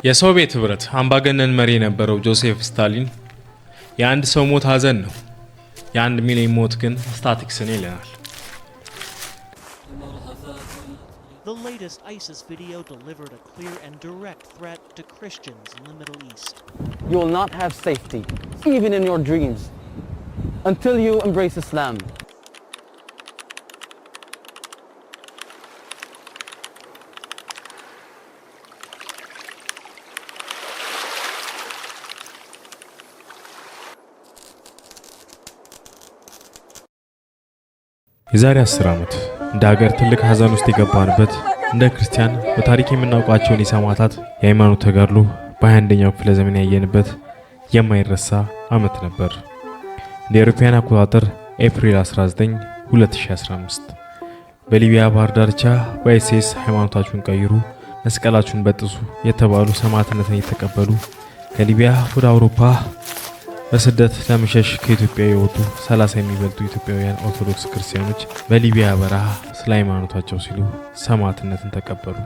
የሶቪየት ህብረት አምባገነን መሪ የነበረው ጆሴፍ ስታሊን የአንድ ሰው ሞት ሀዘን ነው፣ የአንድ ሚሊዮን ሞት ግን ስታቲክስ ነው ይለናል። The latest ISIS video delivered a clear and direct threat to Christians in the Middle East. You will not have safety, even in your dreams, until you embrace Islam. የዛሬ 10 ዓመት እንደ ሀገር ትልቅ ሀዘን ውስጥ የገባንበት እንደ ክርስቲያን በታሪክ የምናውቃቸውን የሰማዕታት የሃይማኖት ተጋድሎ በ21ኛው ክፍለ ዘመን ያየንበት የማይረሳ ዓመት ነበር። እንደ አውሮፓውያን አቆጣጠር ኤፕሪል 19 2015 በሊቢያ ባህር ዳርቻ በአይሲስ ሃይማኖታቸውን ቀይሩ፣ መስቀላቸውን በጥሱ የተባሉ ሰማዕትነትን የተቀበሉ ከሊቢያ ወደ አውሮፓ በስደት ለመሸሽ ከኢትዮጵያ የወጡ 30 የሚበልጡ ኢትዮጵያውያን ኦርቶዶክስ ክርስቲያኖች በሊቢያ በረሃ ስለ ሃይማኖታቸው ሲሉ ሰማዕትነትን ተቀበሉ።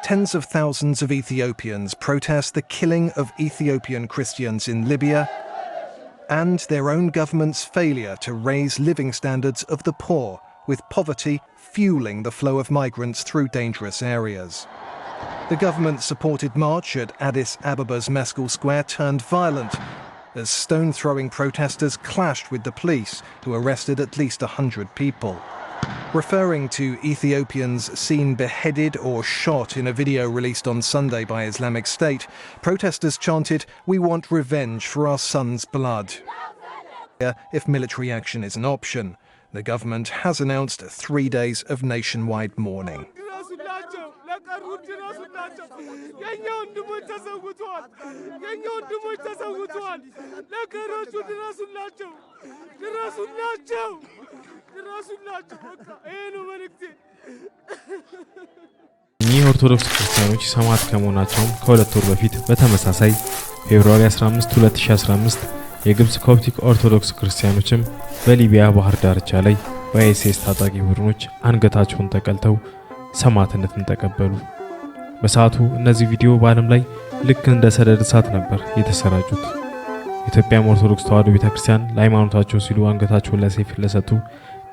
Tens of thousands of Ethiopians protest the killing of Ethiopian Christians in Libya and their own government's failure to raise living standards of the poor, with poverty fueling the flow of migrants through dangerous areas. The government-supported march at Addis Ababa's Meskel Square turned violent as stone-throwing protesters clashed with the police, who arrested at least 100 people. Referring to Ethiopians seen beheaded or shot in a video released on Sunday by Islamic State, protesters chanted, "We want revenge for our sons' blood." If military action is an option, the government has announced 3 days of nationwide mourning. ኦርቶዶክስ ክርስቲያኖች ሰማዕት ከመሆናቸው ከሁለት ወር በፊት በተመሳሳይ ፌብሩዋሪ 15 2015 የግብጽ ኮፕቲክ ኦርቶዶክስ ክርስቲያኖችም በሊቢያ ባህር ዳርቻ ላይ በአይሲስ ታጣቂ ቡድኖች አንገታቸውን ተቀልተው ሰማዕትነትን ተቀበሉ። በሰዓቱ እነዚህ ቪዲዮ በዓለም ላይ ልክ እንደ ሰደድ እሳት ነበር የተሰራጩት። ኢትዮጵያ ኦርቶዶክስ ተዋሕዶ ቤተክርስቲያን ለሃይማኖታቸው ሲሉ አንገታቸውን ለሰይፍ ለሰጡ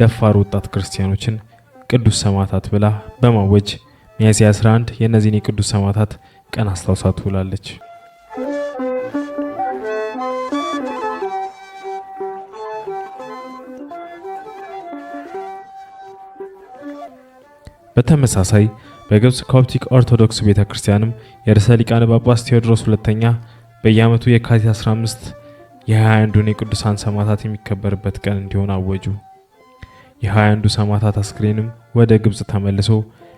ደፋር ወጣት ክርስቲያኖችን ቅዱስ ሰማዕታት ብላ በማወጅ ሚያዝያ 11 የእነዚህን የቅዱስ ሰማዕታት ቀን አስታውሳ ትውላለች። በተመሳሳይ በግብጽ ኮፕቲክ ኦርቶዶክስ ቤተክርስቲያንም የርዕሰ ሊቃነ ጳጳስ ቴዎድሮስ ሁለተኛ በየዓመቱ የካቲት 15 የ21ዱን የቅዱሳን ሰማዕታት የሚከበርበት ቀን እንዲሆን አወጁ። የ21ዱ ሰማዕታት አስክሬንም ወደ ግብጽ ተመልሶ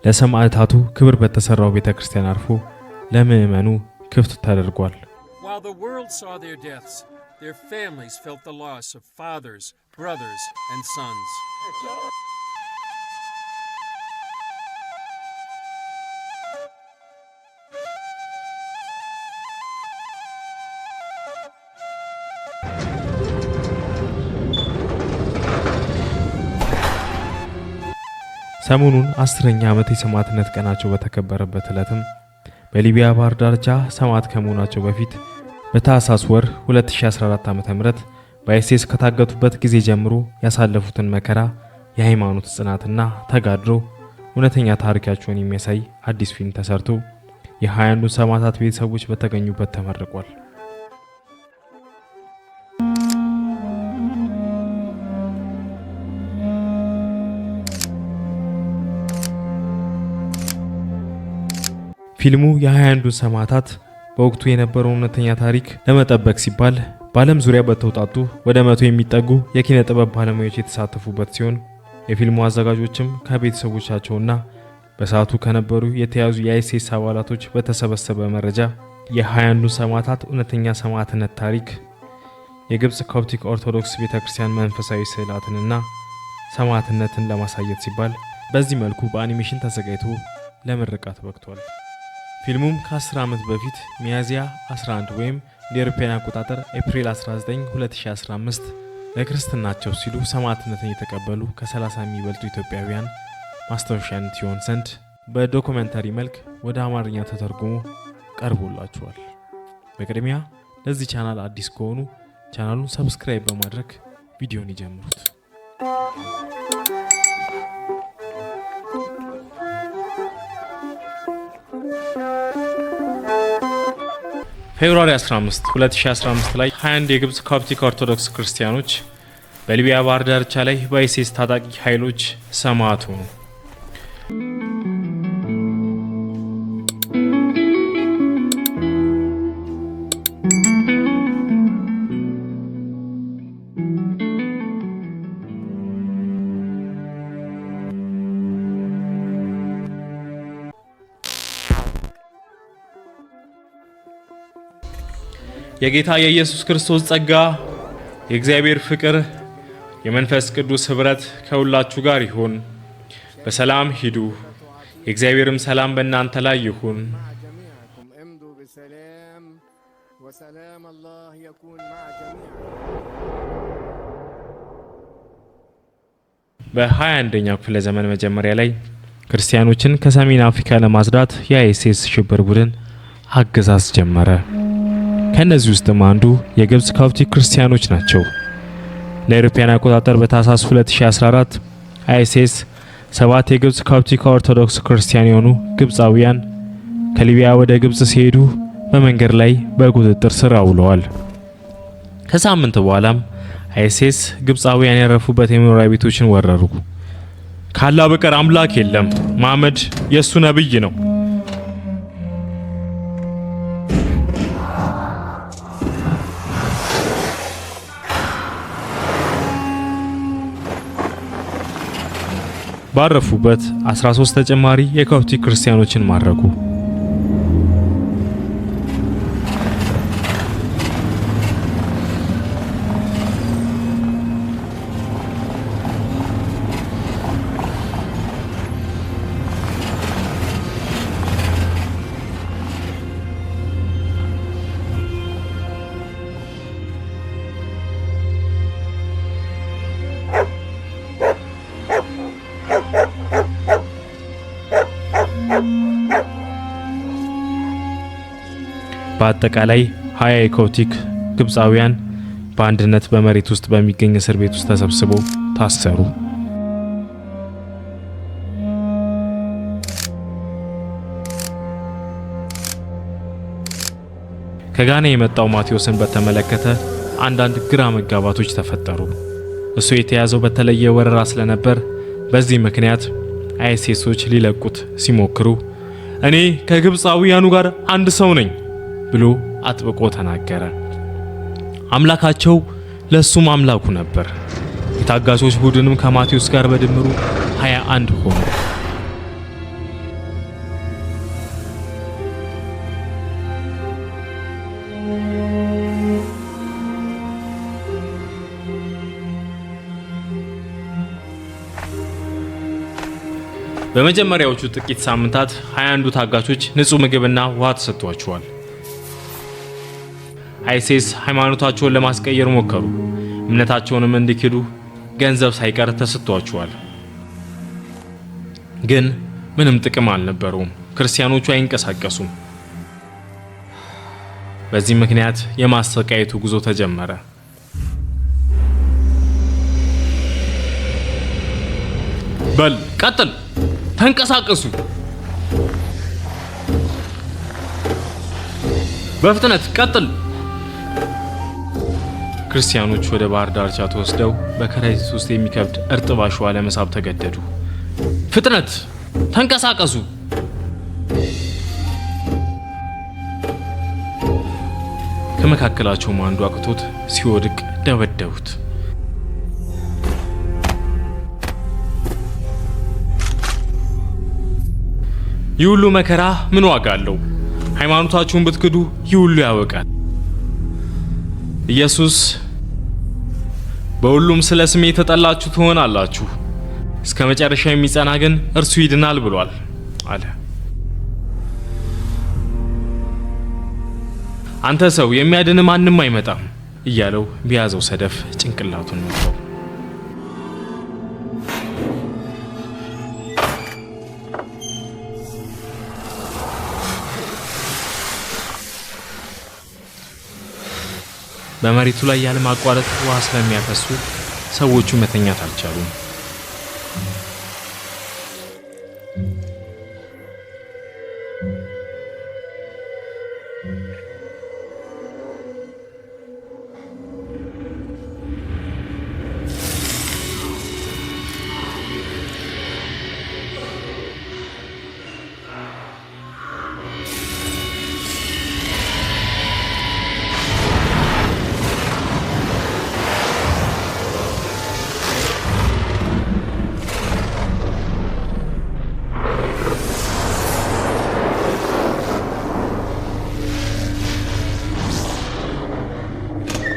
ለሰማዕታቱ ክብር በተሰራው ቤተክርስቲያን አርፎ ለምእመኑ ክፍት ተደርጓል። While the world saw their deaths, their families felt the loss of fathers, brothers, and sons. ሰሞኑን 10ኛ ዓመት የሰማዕትነት ቀናቸው በተከበረበት ዕለትም በሊቢያ ባህር ዳርቻ ሰማዕት ከመሆናቸው በፊት በታህሳስ ወር 2014 ዓ.ም በአይሲስ ከታገቱበት ጊዜ ጀምሮ ያሳለፉትን መከራ፣ የሃይማኖት ጽናትና ተጋድሎ እውነተኛ ታሪካቸውን የሚያሳይ አዲስ ፊልም ተሰርቶ የ21ዱ ሰማዕታት ቤተሰቦች በተገኙበት ተመርቋል። ፊልሙ የ21ዱ ሰማዕታት በወቅቱ የነበረው እውነተኛ ታሪክ ለመጠበቅ ሲባል በዓለም ዙሪያ በተውጣጡ ወደ 100 የሚጠጉ የኪነ ጥበብ ባለሙያዎች የተሳተፉበት ሲሆን የፊልሙ አዘጋጆችም ከቤተሰቦቻቸውና በሰዓቱ ከነበሩ የተያዙ የአይሲስ አባላቶች በተሰበሰበ መረጃ የ21ዱ ሰማዕታት እውነተኛ ሰማዕትነት ታሪክ፣ የግብጽ ኮፕቲክ ኦርቶዶክስ ቤተክርስቲያን መንፈሳዊ ስዕላትንና ሰማዕትነትን ለማሳየት ሲባል በዚህ መልኩ በአኒሜሽን ተዘጋጅቶ ለምርቃት በቅቷል። ፊልሙም ከ10 ዓመት በፊት ሚያዝያ 11 ወይም እንደ አውሮፓውያን አቆጣጠር ኤፕሪል 19 2015 ለክርስትናቸው ሲሉ ሰማዕትነትን የተቀበሉ ከ30 የሚበልጡ ኢትዮጵያውያን ማስታወሻነት ይሆን ዘንድ በዶክመንተሪ መልክ ወደ አማርኛ ተተርጉሞ ቀርቦላችኋል። በቅድሚያ ለዚህ ቻናል አዲስ ከሆኑ ቻናሉን ሰብስክራይብ በማድረግ ቪዲዮን ይጀምሩት። ፌብሩዋሪ 15 2015 ላይ 21 የግብጽ ኮፕቲክ ኦርቶዶክስ ክርስቲያኖች በሊቢያ ባህር ዳርቻ ላይ በአይሲስ ታጣቂ ኃይሎች ሰማዕት ሆኑ። የጌታ የኢየሱስ ክርስቶስ ጸጋ፣ የእግዚአብሔር ፍቅር፣ የመንፈስ ቅዱስ ኅብረት ከሁላችሁ ጋር ይሁን። በሰላም ሂዱ። የእግዚአብሔርም ሰላም በእናንተ ላይ ይሁን። በ21ኛው ክፍለ ዘመን መጀመሪያ ላይ ክርስቲያኖችን ከሰሜን አፍሪካ ለማጽዳት የአይሲስ ሽብር ቡድን አገዛዝ ጀመረ። ከነዚህ ውስጥም አንዱ የግብጽ ኮፕቲክ ክርስቲያኖች ናቸው። ለአውሮፓውያን አቆጣጠር በታህሳስ 2014 አይሲስ 7 የግብጽ ኮፕቲክ ኦርቶዶክስ ክርስቲያን የሆኑ ግብጻውያን ከሊቢያ ወደ ግብጽ ሲሄዱ በመንገድ ላይ በቁጥጥር ስር አውለዋል። ከሳምንት በኋላም አይሲስ ግብጻውያን ያረፉበት የመኖሪያ ቤቶችን ወረሩ። ካላህ በቀር አምላክ የለም፣ መሐመድ የሱ ነብይ ነው። ባረፉበት 13 ተጨማሪ የኮፕቲክ ክርስቲያኖችን ማረኩ። በአጠቃላይ 20 የኮፕቲክ ግብጻውያን በአንድነት በመሬት ውስጥ በሚገኝ እስር ቤት ውስጥ ተሰብስበው ታሰሩ። ከጋና የመጣው ማቴዎስን በተመለከተ አንዳንድ ግራ መጋባቶች ተፈጠሩ። እሱ የተያዘው በተለየ ወረራ ስለነበር በዚህ ምክንያት አይሲሶች ሊለቁት ሲሞክሩ እኔ ከግብጻውያኑ ጋር አንድ ሰው ነኝ ብሎ አጥብቆ ተናገረ። አምላካቸው ለሱም አምላኩ ነበር። የታጋቾች ቡድንም ከማቴዎስ ጋር በድምሩ 21 ሆኑ። በመጀመሪያዎቹ ጥቂት ሳምንታት 21ዱ ታጋቾች ንጹህ ምግብና ውሃ ተሰጥቷቸዋል። አይሲስ ሃይማኖታቸውን ለማስቀየር ሞከሩ። እምነታቸውንም እንዲክዱ ገንዘብ ሳይቀር ተሰጥቷቸዋል። ግን ምንም ጥቅም አልነበረውም። ክርስቲያኖቹ አይንቀሳቀሱም። በዚህ ምክንያት የማሰቃየቱ ጉዞ ተጀመረ። በል ቀጥል፣ ተንቀሳቀሱ፣ በፍጥነት ቀጥል። ክርስቲያኖች ወደ ባህር ዳርቻ ተወስደው በከረጢት ውስጥ የሚከብድ እርጥብ አሸዋ ለመሳብ ተገደዱ። ፍጥነት፣ ተንቀሳቀሱ። ከመካከላቸውም አንዱ አቅቶት ሲወድቅ ደበደቡት። ይህ ሁሉ መከራ ምን ዋጋ አለው? ሃይማኖታችሁን ብትክዱ ይህ ሁሉ ያበቃል። ኢየሱስ በሁሉም ስለ ስሜ የተጠላችሁ ትሆናላችሁ፣ እስከ መጨረሻ የሚጸና ግን እርሱ ይድናል ብሏል አለ። አንተ ሰው የሚያድን ማንም አይመጣም እያለው በያዘው ሰደፍ ጭንቅላቱን መታው። በመሬቱ ላይ ያለ ማቋረጥ ውሃ ስለሚያፈሱ ሰዎቹ መተኛት አልቻሉም።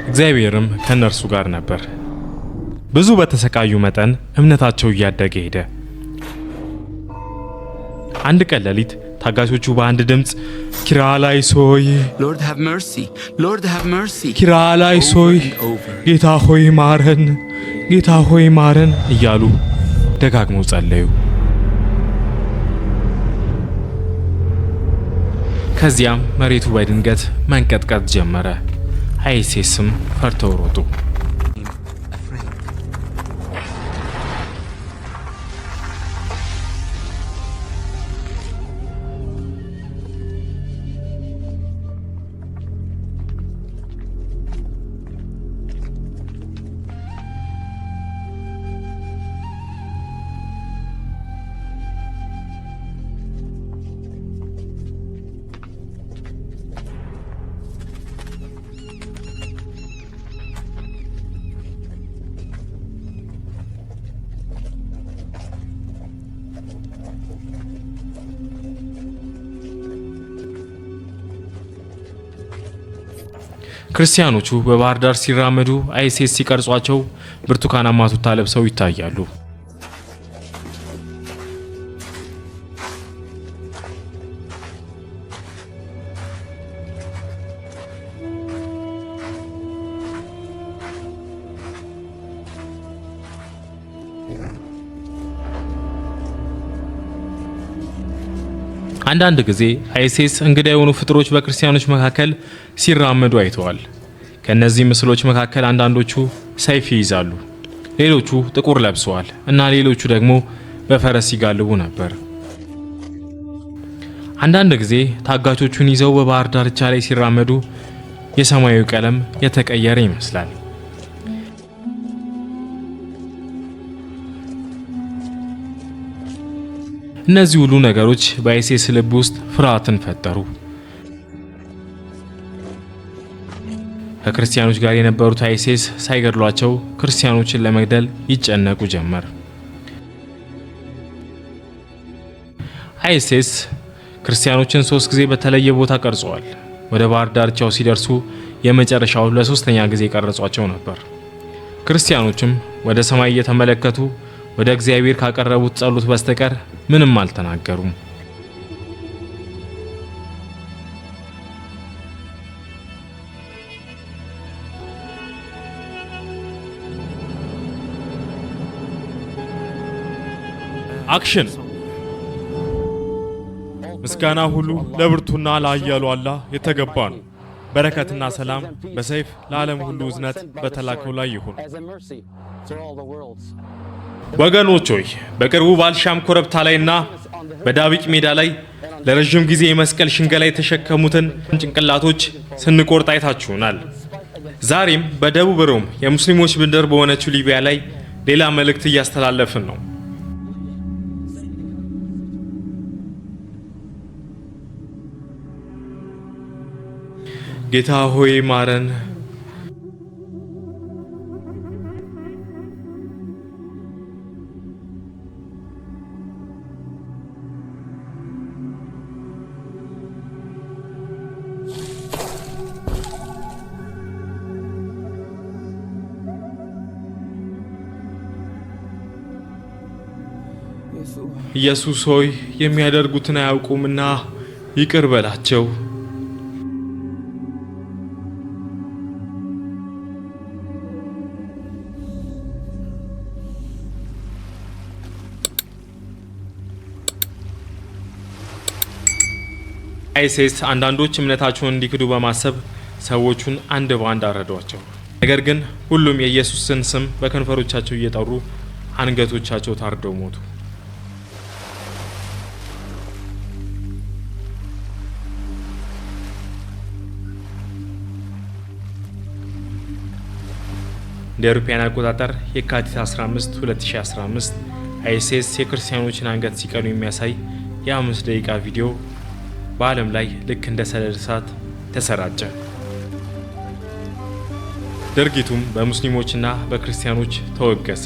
እግዚአብሔርም ከነርሱ ጋር ነበር። ብዙ በተሰቃዩ መጠን እምነታቸው እያደገ ሄደ። አንድ ቀን ሌሊት ታጋቾቹ በአንድ ድምፅ ኪርያላይሶን Lord have mercy, Lord have mercy ኪርያላይሶን ጌታ ሆይ ማረን፣ ጌታ ሆይ ማረን እያሉ ደጋግመው ጸለዩ። ከዚያም መሬቱ በድንገት መንቀጥቀጥ ጀመረ። አይሴስም ፈርተው ሮጡ። ክርስቲያኖቹ በባህር ዳር ሲራመዱ አይሴስ ሲቀርጿቸው ብርቱካናማ ቱታ ለብሰው ይታያሉ። አንዳንድ ጊዜ አይሴስ እንግዳ የሆኑ ፍጥሮች በክርስቲያኖች መካከል ሲራመዱ አይተዋል። ከነዚህ ምስሎች መካከል አንዳንዶቹ ሰይፍ ይይዛሉ፣ ሌሎቹ ጥቁር ለብሰዋል እና ሌሎቹ ደግሞ በፈረስ ይጋልቡ ነበር። አንዳንድ ጊዜ ታጋቾቹን ይዘው በባህር ዳርቻ ላይ ሲራመዱ የሰማዩ ቀለም የተቀየረ ይመስላል። እነዚህ ሁሉ ነገሮች በአይሴስ ልብ ውስጥ ፍርሃትን ፈጠሩ። ከክርስቲያኖች ጋር የነበሩት አይሴስ ሳይገድሏቸው ክርስቲያኖችን ለመግደል ይጨነቁ ጀመር። አይሴስ ክርስቲያኖችን 3 ጊዜ በተለየ ቦታ ቀርጸዋል። ወደ ባህር ዳርቻው ሲደርሱ የመጨረሻው ለ3ኛ ጊዜ ቀረጿቸው ነበር። ክርስቲያኖችም ወደ ሰማይ እየተመለከቱ ወደ እግዚአብሔር ካቀረቡት ጸሎት በስተቀር ምንም አልተናገሩም። አክሽን! ምስጋና ሁሉ ለብርቱና ለኃያሉ አላህ የተገባ ነው። በረከትና ሰላም በሰይፍ ለዓለም ሁሉ እዝነት በተላከው ላይ ይሁን። ወገኖች ሆይ በቅርቡ ባልሻም ኮረብታ ላይና በዳቢቅ ሜዳ ላይ ለረጅም ጊዜ የመስቀል ሽንገላ የተሸከሙትን ጭንቅላቶች ስንቆርጥ አይታችሁናል። ዛሬም በደቡብ ሮም የሙስሊሞች ምድር በሆነችው ሊቢያ ላይ ሌላ መልእክት እያስተላለፍን ነው። ጌታ ሆይ ማረን። ኢየሱስ ሆይ የሚያደርጉትን አያውቁምና ይቅር በላቸው። አይሴስ አንዳንዶች እምነታቸውን እንዲክዱ በማሰብ ሰዎቹን አንድ ባንድ አረዷቸው። ነገር ግን ሁሉም የኢየሱስን ስም በከንፈሮቻቸው እየጠሩ አንገቶቻቸው ታርደው ሞቱ። እንደ አውሮፓውያን አቆጣጠር የካቲት 15 2015 አይኤስኤስ የክርስቲያኖችን አንገት ሲቀሉ የሚያሳይ የ5 ደቂቃ ቪዲዮ በዓለም ላይ ልክ እንደ ሰደድ እሳት ተሰራጨ። ድርጊቱም በሙስሊሞችና በክርስቲያኖች ተወገዘ።